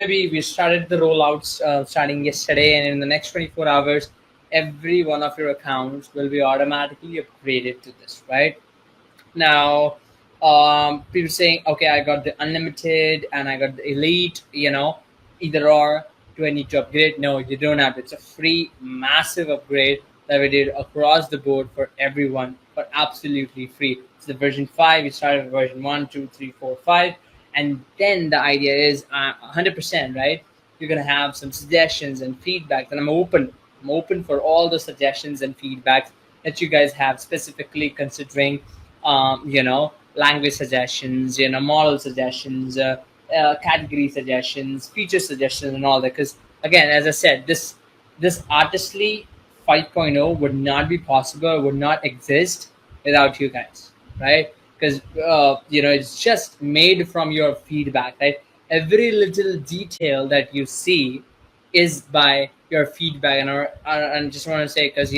be we started the rollouts starting yesterday, and in the next 24 hours, every one of your accounts will be automatically upgraded to this, right? Now, people saying, okay, I got the unlimited and I got the elite, either or. Do I need to upgrade? No, you don't have to. It's a free, massive upgrade that we did across the board for everyone, for absolutely free. It's the version 5. We started with version 1, 2, 3, 4, 5. And then the idea is 100%, right? You're going to have some suggestions and feedback. And I'm open. I'm open for all the suggestions and feedbacks that you guys have, specifically considering language suggestions, model suggestions, category suggestions, feature suggestions, and all that. Because again, as I said, this Artistly 5.0 would not be possible, would not exist without you guys, right? Because it's just made from your feedback, right? Every little detail that you see is by your feedback, and just want to say, because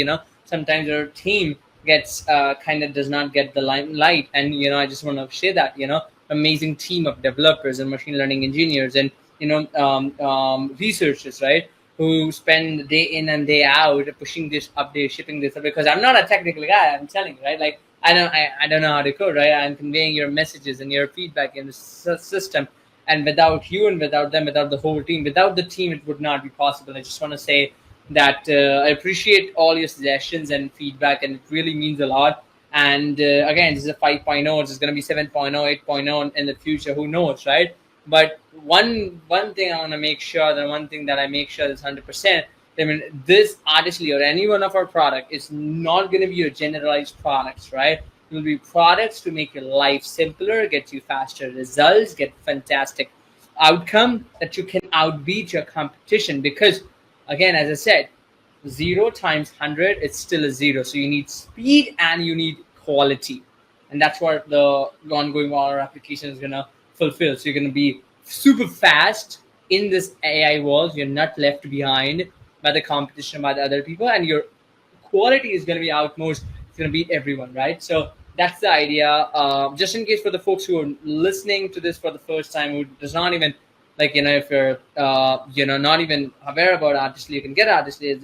sometimes your team gets kind of does not get the limelight, and I just want to share that amazing team of developers and machine learning engineers and researchers, right, who spend day in and day out pushing this update, shipping this up, because I'm not a technical guy. I'm telling you, right? Like I don't know how to code, right? I'm conveying your messages and your feedback in the system, and without you and without them, without the whole team, without the team, it would not be possible. I just want to say that I appreciate all your suggestions and feedback, and it really means a lot. And again, this is a 5.0. This is going to be 7.0, 8.0 in the future. Who knows, right? But one thing I want to make sure, that one thing that I make sure is 100%. I mean, this Artistly or any one of our product is not going to be your generalized products, right? It will be products to make your life simpler, get you faster results, get fantastic outcome that you can outbeat your competition. Because again, as I said, 0 times 100, it's still a 0. So you need speed and you need quality. And that's what the ongoing our application is going to fulfill. So you're going to be super fast in this AI world. You're not left behind by the competition, by the other people. And your quality is going to be outmost. It's going to beat everyone, right? So that's the idea. Just in case for the folks who are listening to this for the first time, who does not even, like, if you're, not even aware about Artistly, you can get Artistly.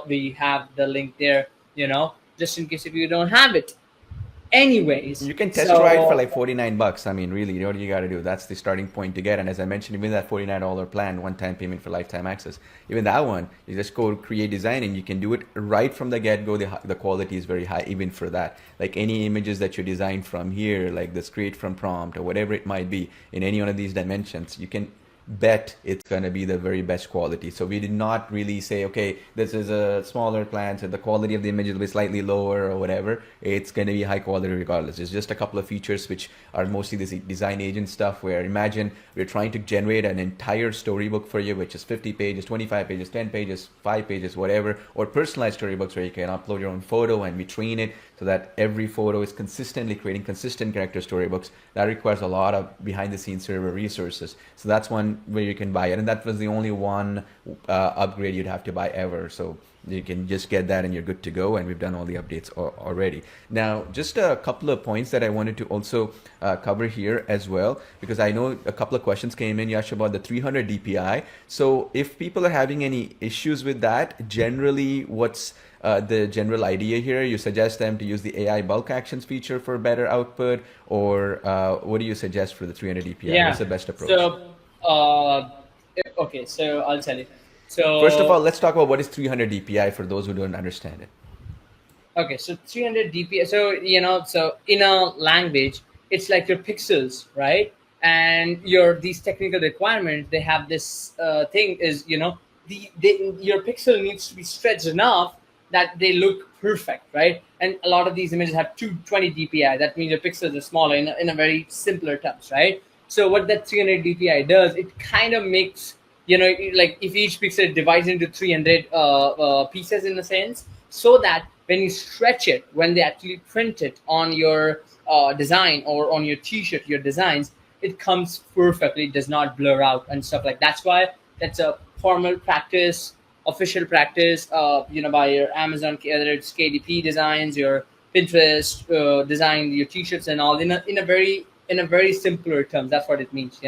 We have the link there, just in case if you don't have it. Anyways, you can test ride for like $49. I mean, really, what you got to do? That's the starting point to get. And as I mentioned, even that $49 plan, one-time payment for lifetime access, even that one, you just go create design and you can do it right from the get-go. The quality is very high, even for that. Like any images that you design from here, like this create from prompt or whatever it might be, in any one of these dimensions, you can bet it's going to be the very best quality. So we did not really say, okay, this is a smaller plan, so the quality of the image will be slightly lower or whatever. It's going to be high quality regardless. It's just a couple of features which are mostly this design agent stuff, where imagine we're trying to generate an entire storybook for you, which is 50 pages, 25 pages, 10 pages, 5 pages, whatever, or personalized storybooks where you can upload your own photo and we train it so that every photo is consistently creating consistent character storybooks. That requires a lot of behind the scenes server resources. So that's one where you can buy it. And that was the only one upgrade you'd have to buy ever. So you can just get that and you're good to go. And we've done all the updates already. Now, just a couple of points that I wanted to also cover here as well, because I know a couple of questions came in, Yash, about the 300 DPI. So if people are having any issues with that, generally what's the general idea here? You suggest them to use the AI bulk actions feature for better output, or what do you suggest for the 300 DPI? Yeah. What's the best approach? So, okay, so I'll tell you. So first of all, let's talk about what is 300 DPI for those who don't understand it. Okay, so 300 dpi. So in a language, it's like your pixels, right? And these technical requirements, they have this thing is your pixel needs to be stretched enough that they look perfect, right? And a lot of these images have 220 dpi. That means your pixels are smaller in a very simpler terms, right? So what that 300 dpi does, it kind of makes like if each pixel divides into 300 pieces in a sense, so that when you stretch it, when they actually print it on your design or on your t-shirt, your designs, it comes perfectly. It does not blur out and stuff like that. That's why that's a formal practice, official practice, by your Amazon, whether it's KDP designs, your Pinterest design, your t-shirts and all in a very simpler terms. That's what it means,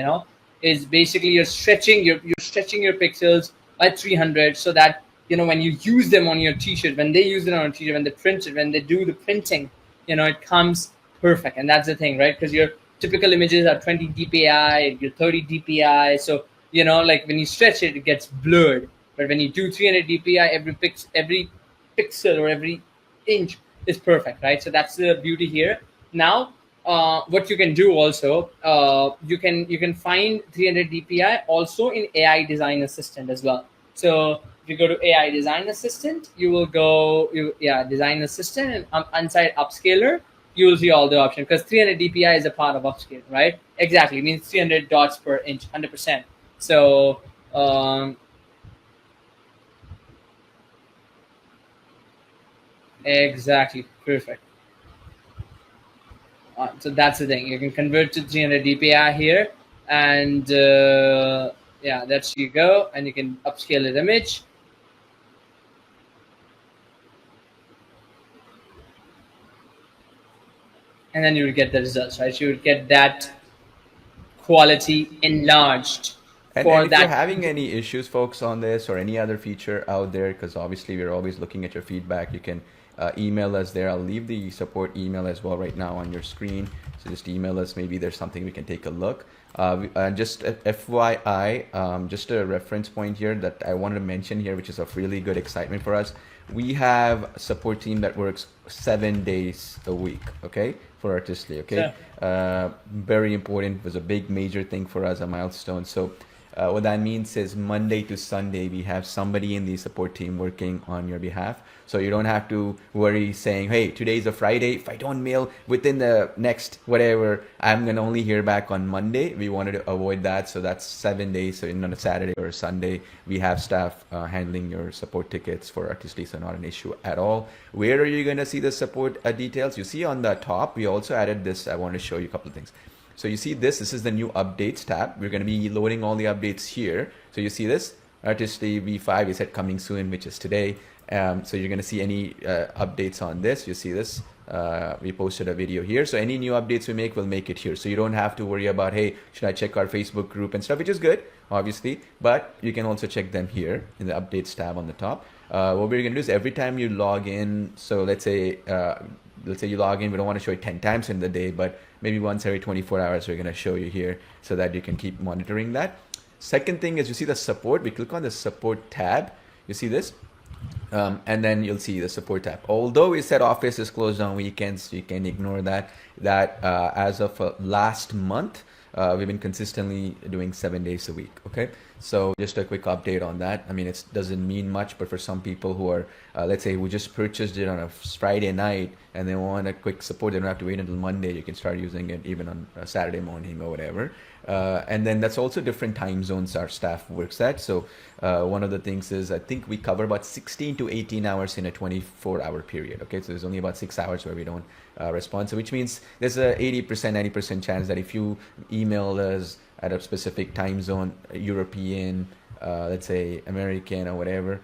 is basically you're stretching your pixels by 300, so that when you use them on your t-shirt, when they use it on a t-shirt, when they print it, when they do the printing, it comes perfect. And that's the thing, right? Because your typical images are 20 dpi, your 30 dpi, so like when you stretch it, it gets blurred. But when you do 300 dpi, every pixel or every inch is perfect, right? So that's the beauty here. Now, what you can do also, you can find 300 dpi also in AI Design Assistant as well. So if you go to AI Design Assistant, you will go Design Assistant, and inside Upscaler, you will see all the options, because 300 dpi is a part of upscale, right? Exactly, it means 300 dots per inch, 100%. So exactly, perfect. So that's the thing. You can convert to 300 dpi here, and yeah, that's you go, and you can upscale the image, and then you will get the results, right? You will get that quality enlarged And for if you're that. having any issues, folks, on this or any other feature out there, because obviously we're always looking at your feedback, you can email us there. I'll leave the support email as well right now on your screen. So just email us. Maybe there's something we can take a look. Just FYI, just a reference point here that I wanted to mention here, which is of really good excitement for us. We have a support team that works 7 days a week, okay, for Artistly, okay? Very important. It was a big major thing for us, a milestone. So what that means is Monday to Sunday, we have somebody in the support team working on your behalf. So you don't have to worry saying, hey, today's a Friday. If I don't mail within the next whatever, I'm going to only hear back on Monday. We wanted to avoid that. So that's 7 days. So on a Saturday or a Sunday, we have staff handling your support tickets for Artistly. So not an issue at all. Where are you going to see the support details? You see on the top, we also added this. I want to show you a couple of things. So you see this is the new updates tab. We're going to be loading all the updates here. So you see this, Artistly v5 is at coming soon, which is today. So you're going to see any updates on this. You see this, we posted a video here. So any new updates we make, we'll make it here. So you don't have to worry about, hey, should I check our Facebook group and stuff, which is good, obviously. But you can also check them here in the updates tab on the top. What we're going to do is every time you log in, so let's say you log in, we don't want to show you 10 times in the day, but maybe once every 24 hours, we're going to show you here so that you can keep monitoring that. Second thing is you see the support. We click on the support tab. You see this? And then you'll see the support tab. Although we said office is closed on weekends, you can ignore that. As of last month, we've been consistently doing 7 days a week. Okay, so just a quick update on that. I mean, it doesn't mean much, but for some people who are, let's say, who just purchased it on a Friday night and they want a quick support, they don't have to wait until Monday. You can start using it even on a Saturday morning or whatever. And then that's also different time zones our staff works at. So one of the things is I think we cover about 16 to 18 hours in a 24-hour period. Okay, so there's only about 6 hours where we don't respond. So which means there's a 80%, 90% chance that if you email us at a specific time zone, European, let's say American or whatever,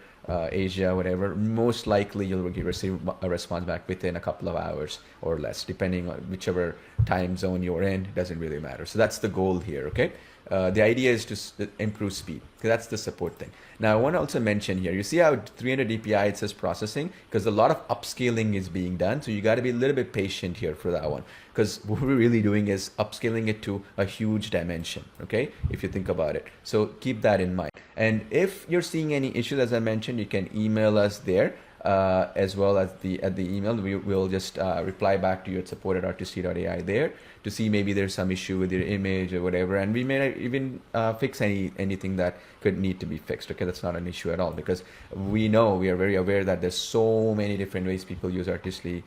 Asia, whatever, most likely you'll receive a response back within a couple of hours or less, depending on whichever time zone you're in. It doesn't really matter. So that's the goal here, okay? The idea is to improve speed. That's the support thing. Now, I want to also mention here, you see how 300 dpi it says processing, because a lot of upscaling is being done. So you got to be a little bit patient here for that one, because what we're really doing is upscaling it to a huge dimension, okay, if you think about it. So keep that in mind. And if you're seeing any issues, as I mentioned, you can email us there. As well as at the email, we will just reply back to you at support@artistly.ai there to see maybe there's some issue with your image or whatever, and we may even fix anything that could need to be fixed. Okay, that's not an issue at all, because we are very aware that there's so many different ways people use Artistly,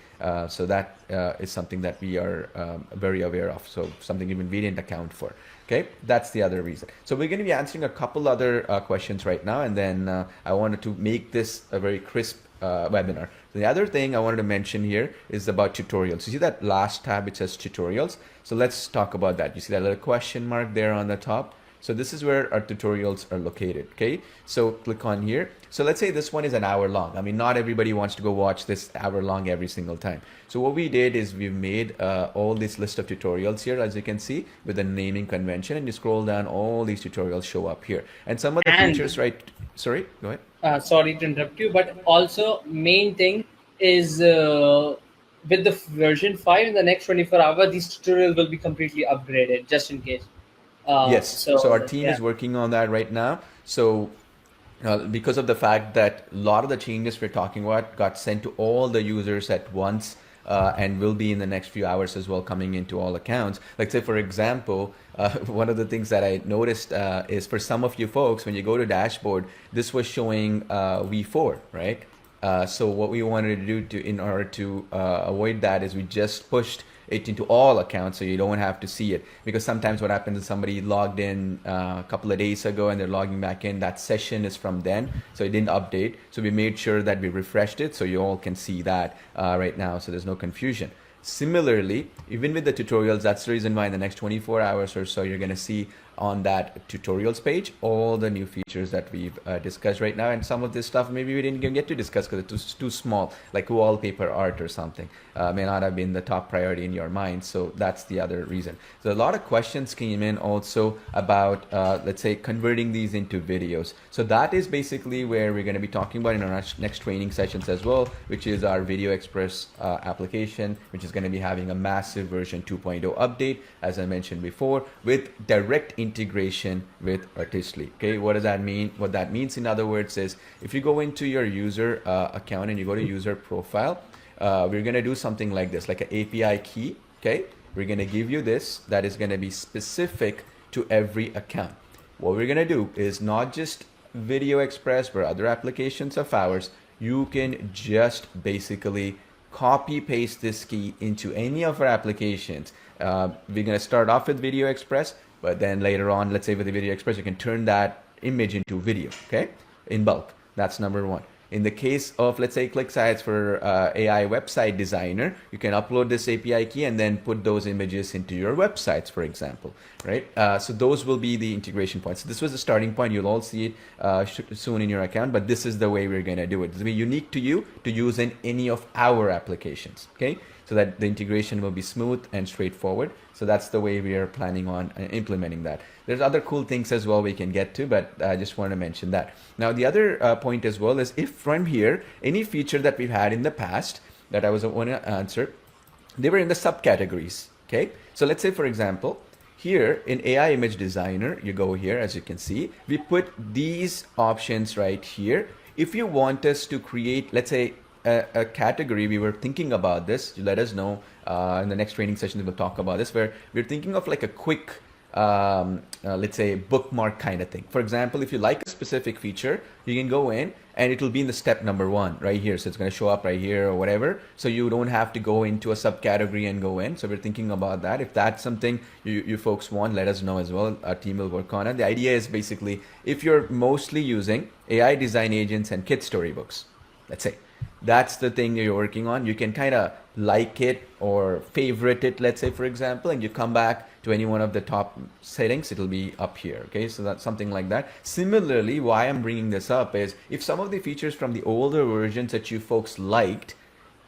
so that is something that we are very aware of. So something even we didn't account for. Okay, that's the other reason. So we're going to be answering a couple other questions right now, and then I wanted to make this a very crisp webinar. The other thing I wanted to mention here is about tutorials. You see that last tab, it says tutorials. So let's talk about that. You see that little question mark there on the top? So this is where our tutorials are located, okay? So click on here. So let's say this one is an hour long. I mean, not everybody wants to go watch this hour long every single time. So what we did is we've made all this list of tutorials here, as you can see, with the naming convention, and you scroll down, all these tutorials show up here. And some of the And features, right? Sorry, go ahead. sorry to interrupt you, but also main thing is with the version 5 in the next 24 hours, these tutorials will be completely upgraded just in case. Yes. So our So team yeah, is working on that right now. So because of the fact that a lot of the changes we're talking about got sent to all the users at once, and will be in the next few hours as well, coming into all accounts. Like say, for example, one of the things that I noticed is for some of you folks, when you go to dashboard, this was showing V4, right? So what we wanted to do in order to avoid that is we just pushed it into all accounts, so you don't have to see it, because sometimes what happens is somebody logged in a couple of days ago and they're logging back in, that session is from then, so it didn't update. So we made sure that we refreshed it so you all can see that right now, so there's no confusion. Similarly, even with the tutorials, that's the reason why in the next 24 hours or so, you're going to see on that tutorials page all the new features that we've discussed right now. And some of this stuff maybe we didn't even get to discuss because it was too small, like wallpaper art or something, may not have been the top priority in your mind. So that's the other reason. So a lot of questions came in also about, let's say, converting these into videos. So that is basically where we're going to be talking about in our next training sessions as well, which is our Video Express application, which is going to be having a massive version 2.0 update, as I mentioned before, with direct integration with Effortlessly. Okay, what does that mean? What that means, in other words, is if you go into your user account and you go to user profile, we're going to do something like this, like an API key. Okay, we're going to give you this that is going to be specific to every account. What we're going to do is not just Video Express, but other applications of ours, you can just basically copy paste this key into any of our applications. We're going to start off with Video Express, but then later on, let's say with the Video Express, you can turn that image into video, okay, in bulk. That's number one. In the case of, let's say, ClickSites for AI website designer, you can upload this API key and then put those images into your websites, for example, right? So those will be the integration points. So this was the starting point. You'll all see it soon in your account, but this is the way we're going to do it. This will be unique to you to use in any of our applications, okay? So that the integration will be smooth and straightforward. So that's the way we are planning on implementing that. There's other cool things as well we can get to, but I just want to mention that. Now, the other point as well is if from here, any feature that we've had in the past that I was want to answer, they were in the subcategories, okay? So let's say, for example, here in AI Image Designer, you go here, as you can see, we put these options right here. If you want us to create, let's say, a category, we were thinking about this, you let us know in the next training session, we'll talk about this, where we're thinking of like a quick, let's say, bookmark kind of thing. For example, if you like a specific feature, you can go in and it will be in the step number 1 right here. So it's going to show up right here or whatever. So you don't have to go into a subcategory and go in. So we're thinking about that. If that's something you folks want, let us know as well. Our team will work on it. The idea is basically, if you're mostly using AI design agents and kid storybooks, let's say, that's the thing you're working on, you can kind of like it or favorite it, let's say, for example, and you come back to any one of the top settings, it'll be up here. Okay, so that's something like that. Similarly, why I'm bringing this up is if some of the features from the older versions that you folks liked,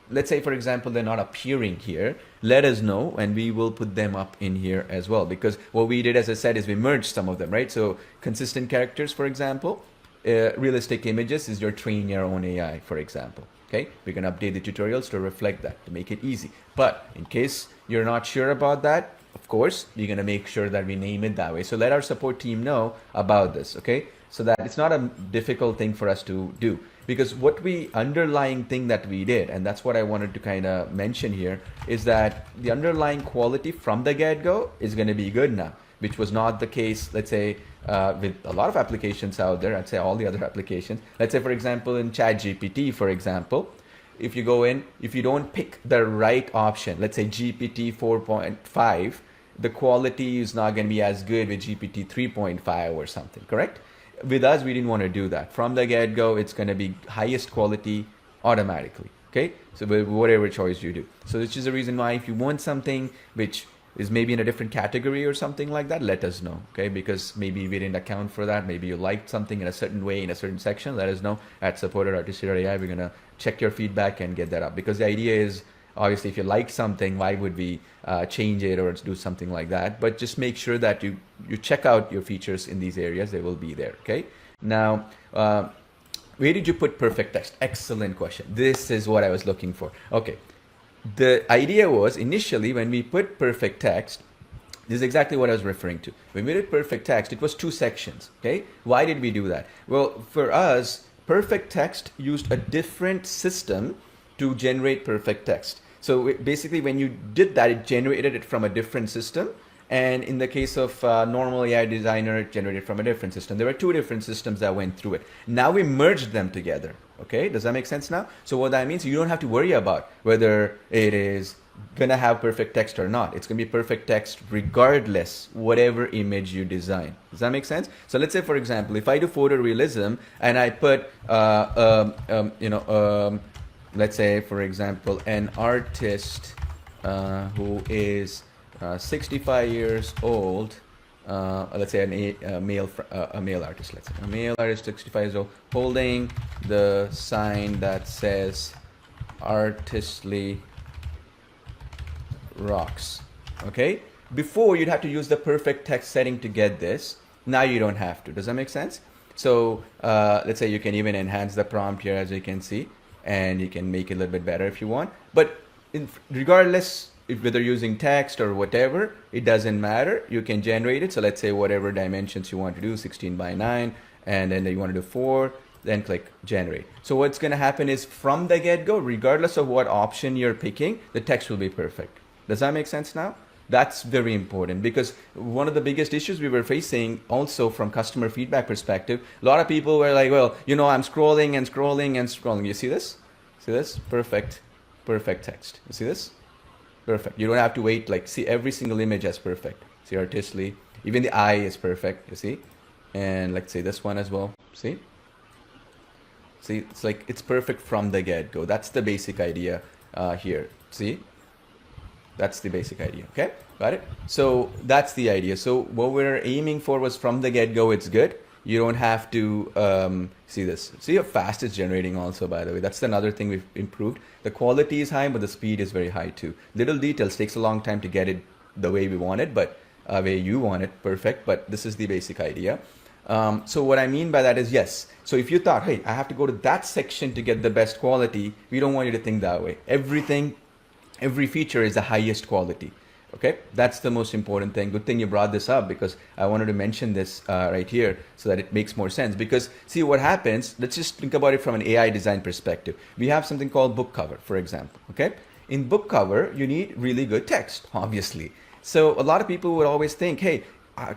let's say, for example, they're not appearing here, let us know and we will put them up in here as well. Because what we did, as I said, is we merged some of them, right? So consistent characters, for example, realistic images is your train your own AI, for example. Okay, we can update the tutorials to reflect that, to make it easy. But in case you're not sure about that, of course, we're going to make sure that we name it that way. So let our support team know about this, okay? So that it's not a difficult thing for us to do. Because what we underlying thing that we did, and that's what I wanted to kind of mention here, is that the underlying quality from the get-go is going to be good now, which was not the case, let's say, with a lot of applications out there. I'd say all the other applications. Let's say, for example, in ChatGPT, for example, if you go in, if you don't pick the right option, let's say GPT 4.5, the quality is not going to be as good with GPT 3.5 or something, correct? With us, we didn't want to do that. From the get-go, it's going to be highest quality automatically, okay? So whatever choice you do. So this is the reason why if you want something which is maybe in a different category or something like that, let us know, okay? Because maybe we didn't account for that. Maybe you liked something in a certain way in a certain section. Let us know at support@artistry.ai. We're gonna check your feedback and get that up, because the idea is, obviously, if you like something, why would we change it or do something like that? But just make sure that you check out your features in these areas. They will be there, okay? Now, where did you put perfect text? Excellent question. This is what I was looking for. Okay. The idea was, initially, when we put perfect text, this is exactly what I was referring to. When we did perfect text, it was 2 sections, okay? Why did we do that? Well, for us, perfect text used a different system to generate perfect text. So basically, when you did that, it generated it from a different system. And in the case of normal AI designer, it generated from a different system. There were 2 different systems that went through it. Now we merged them together. Okay, does that make sense now? So what that means, you don't have to worry about whether it is gonna have perfect text or not. It's gonna be perfect text regardless whatever image you design. Does that make sense? So let's say, for example, if I do photorealism and I put let's say, for example, an artist who is 65 years old, let's say a male artist, let's say a male artist 65 years old, holding the sign that says "Artistly rocks." Okay, before you'd have to use the perfect text setting to get this. Now you don't have to. Does that make sense? So let's say you can even enhance the prompt here, as you can see, and you can make it a little bit better if you want. But regardless, if whether using text or whatever, it doesn't matter. You can generate it. So let's say whatever dimensions you want to do, 16 by 9, and then you want to do 4, then click generate. So what's going to happen is, from the get-go, regardless of what option you're picking, the text will be perfect. Does that make sense now? That's very important, because one of the biggest issues we were facing also from customer feedback perspective, a lot of people were like, well, I'm scrolling and scrolling and scrolling. You see this? See this? Perfect text. You see this? Perfect. You don't have to wait, see, every single image is perfect. See, Artistly, even the eye is perfect, you see? And let's say this one as well. See, it's it's perfect from the get-go. That's the basic idea here. See? That's the basic idea, okay? Got it? So that's the idea. So what we're aiming for was, from the get-go, it's good. You don't have to see this. See how fast it's generating also, by the way. That's another thing we've improved. The quality is high, but the speed is very high too. Little details takes a long time to get it the way we want it, but way you want it, perfect. But this is the basic idea. So what I mean by that is, yes. So if you thought, hey, I have to go to that section to get the best quality, we don't want you to think that way. Every feature is the highest quality. Okay, that's the most important thing. Good thing you brought this up, because I wanted to mention this right here so that it makes more sense. Because see what happens, let's just think about it from an AI design perspective. We have something called book cover, for example. Okay, in book cover, you need really good text, obviously. So a lot of people would always think, hey,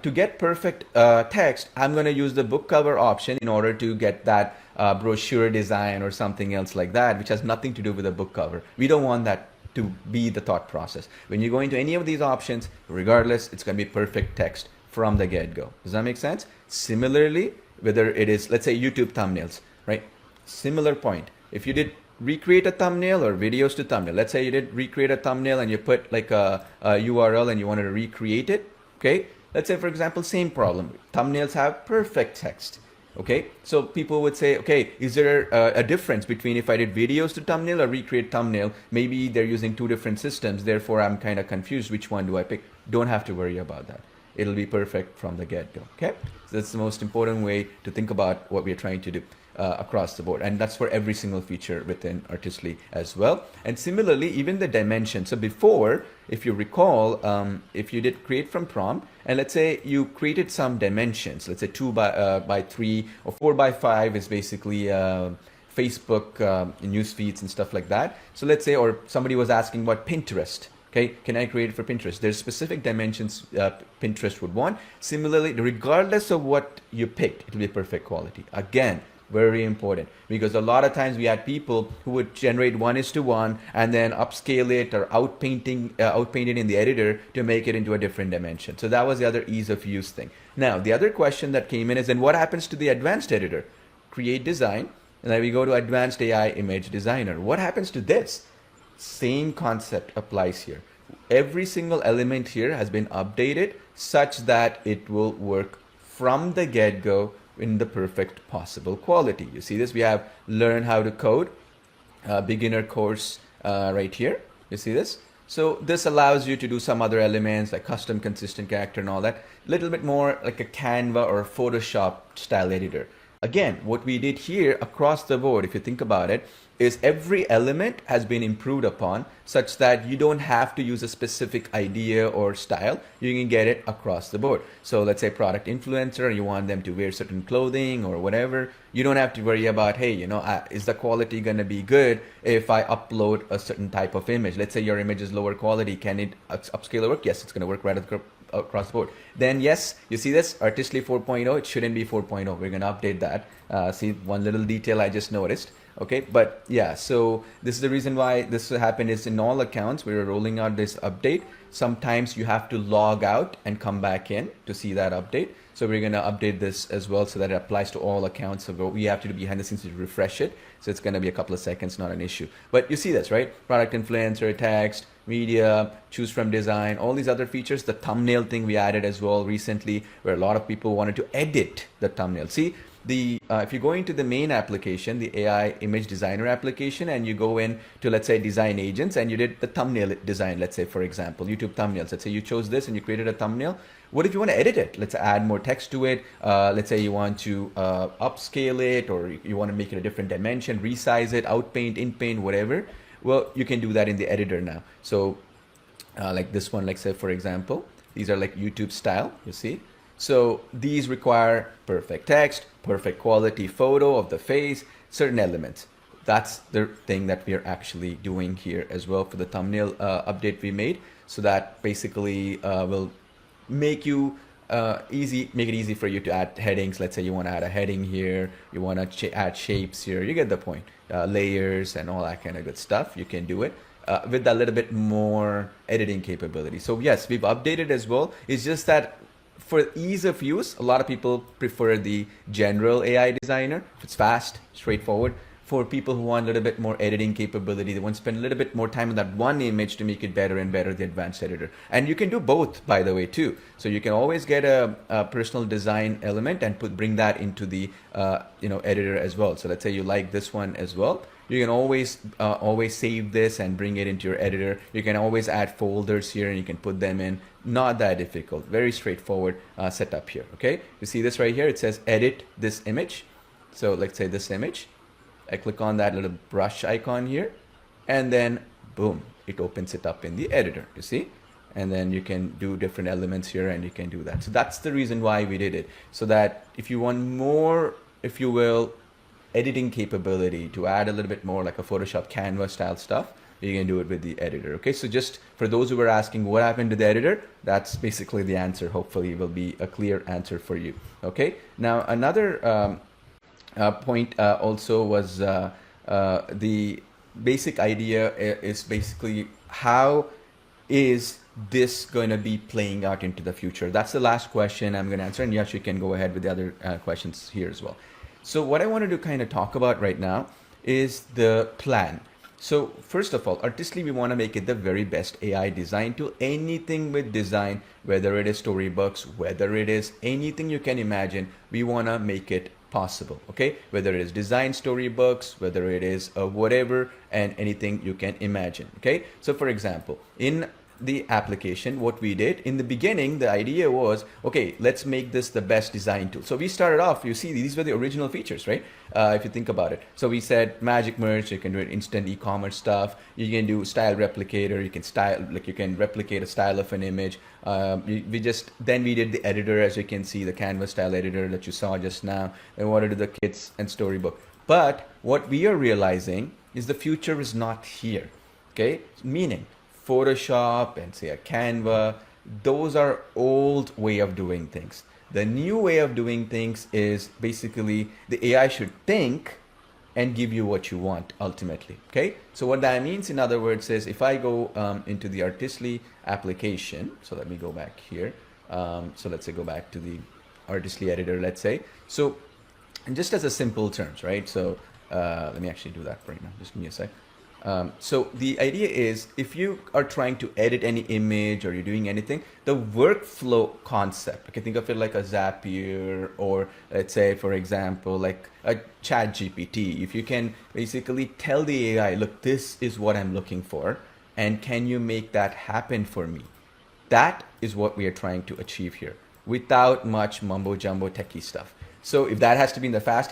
to get perfect text, I'm going to use the book cover option in order to get that brochure design or something else like that, which has nothing to do with the book cover. We don't want that to be the thought process. When you go into any of these options, regardless, it's going to be perfect text from the get-go. Does that make sense? Similarly, whether it is, let's say, YouTube thumbnails, right? Similar point. If you did recreate a thumbnail or videos to thumbnail, let's say you did recreate a thumbnail and you put like a URL and you wanted to recreate it, okay? Let's say, for example, same problem. Thumbnails have perfect text. Okay, so people would say, okay, is there a difference between if I did videos to thumbnail or recreate thumbnail? Maybe they're using 2 different systems, therefore I'm kind of confused. Which one do I pick? Don't have to worry about that. It'll be perfect from the get-go, okay? So that's the most important way to think about what we're trying to do across the board. And that's for every single feature within Artistly as well. And similarly, even the dimension. So before, if you recall, if you did create from prompt, and let's say you created some dimensions, let's say 2 by 3 or 4 by 5 is basically Facebook news feeds and stuff like that. So let's say, or somebody was asking about Pinterest. Okay, can I create it for Pinterest? There's specific dimensions Pinterest would want. Similarly, regardless of what you picked, it'll be perfect quality. Again, very important, because a lot of times we had people who would generate 1:1 and then upscale it or outpaint it in the editor to make it into a different dimension. So that was the other ease of use thing. Now, the other question that came in is, then what happens to the advanced editor? Create design, and then we go to advanced AI image designer. What happens to this? Same concept applies here. every single element here has been updated such that it will work from the get-go in the perfect possible quality. You see this? We have learn how to code, beginner course right here. You see this? So this allows you to do some other elements like custom consistent character and all that. A little bit more like a Canva or a Photoshop style editor. Again, what we did here across the board, if you think about it, is every element has been improved upon such that you don't have to use a specific idea or style. You can get it across the board. So let's say product influencer, you want them to wear certain clothing or whatever. You don't have to worry about, hey, is the quality going to be good if I upload a certain type of image? Let's say your image is lower quality. Can it upscale work? Yes, it's going to work right across the board. Then yes, you see this Artistly 4.0, it shouldn't be 4.0. We're going to update that. See one little detail I just noticed. Okay, but yeah, so this is the reason why this happened is in all accounts we were rolling out this update. Sometimes you have to log out and come back in to see that update. So we're going to update this as well so that it applies to all accounts. So we have to do behind the scenes to refresh it. So it's going to be a couple of seconds, not an issue. But you see this, right? Product influencer, text, media, choose from design, all these other features. The thumbnail thing we added as well recently, where a lot of people wanted to edit the thumbnail. See, if you go into the main application, the AI image designer application, and you go in to, let's say, design agents, and you did the thumbnail design, let's say, for example, YouTube thumbnails. Let's say you chose this and you created a thumbnail. What if you want to edit it? Let's add more text to it. Let's say you want to upscale it, or you want to make it a different dimension, resize it, outpaint, inpaint, whatever. Well, you can do that in the editor now. So like this one, like say, for example, these are like YouTube style, you see. So these require perfect text, perfect quality photo of the face, certain elements. That's the thing that we are actually doing here as well for the thumbnail update we made. So that basically will make you make it easy for you to add headings. Let's say you want to add a heading here, you want to add shapes here. You get the point. Layers and all that kind of good stuff. You can do it. With a little bit more editing capability. So yes, we've updated as well. It's just that for ease of use, a lot of people prefer the general AI designer. It's fast, straightforward. For people who want a little bit more editing capability, they want to spend a little bit more time on that one image to make it better and better, the advanced editor. And you can do both, by the way, too. So you can always get a personal design element and bring that into the editor as well. So let's say you like this one as well. You can always save this and bring it into your editor. You can always add folders here and you can put them in. Not that difficult. Very straightforward setup here. Okay, you see this right here. It says edit this image. So let's say this image. I click on that little brush icon here, and then boom, it opens it up in the editor. You see, and then you can do different elements here, and you can do that. So that's the reason why we did it. So that if you want more, if you will, editing capability to add a little bit more like a Photoshop Canva style stuff, you can do it with the editor. Okay, so just for those who were asking what happened to the editor, that's basically the answer. Hopefully it will be a clear answer for you. Okay, now another point also was the basic idea is basically how is this going to be playing out into the future? That's the last question I'm going to answer, and yes, you can go ahead with the other questions here as well. So what I wanted to kind of talk about right now is the plan. So first of all, Artistly, we want to make it the very best AI design tool. Anything with design, whether it is storybooks, whether it is anything you can imagine, we want to make it possible. Okay, whether it is design storybooks, whether it is whatever, and anything you can imagine. Okay, so for example, in the application, what we did in the beginning, the idea was, okay, let's make this the best design tool. So we started off, you see, these were the original features, right? If you think about it. So we said magic merge, you can do it instant e-commerce stuff. You can do style replicator, you can replicate a style of an image. Then we did the editor, as you can see, the Canvas style editor that you saw just now. And wanted to do the kids and storybook. But what we are realizing is the future is not here. Okay, meaning Photoshop and say a Canva, those are old way of doing things. The new way of doing things is basically the AI should think and give you what you want ultimately. Okay, so what that means, in other words, is if I go into the Artistly application, so let me go back here. So let's say go back to the Artistly editor, let's say. So just as a simple terms, right? So let me actually do that right now. Just give me a sec. So the idea is, if you are trying to edit any image or you're doing anything, the workflow concept, okay, think of it like a Zapier, or let's say, for example, like a chat GPT. If you can basically tell the AI, look, this is what I'm looking for, and can you make that happen for me? That is what we are trying to achieve here without much mumbo jumbo techie stuff. So if that has to be in the fast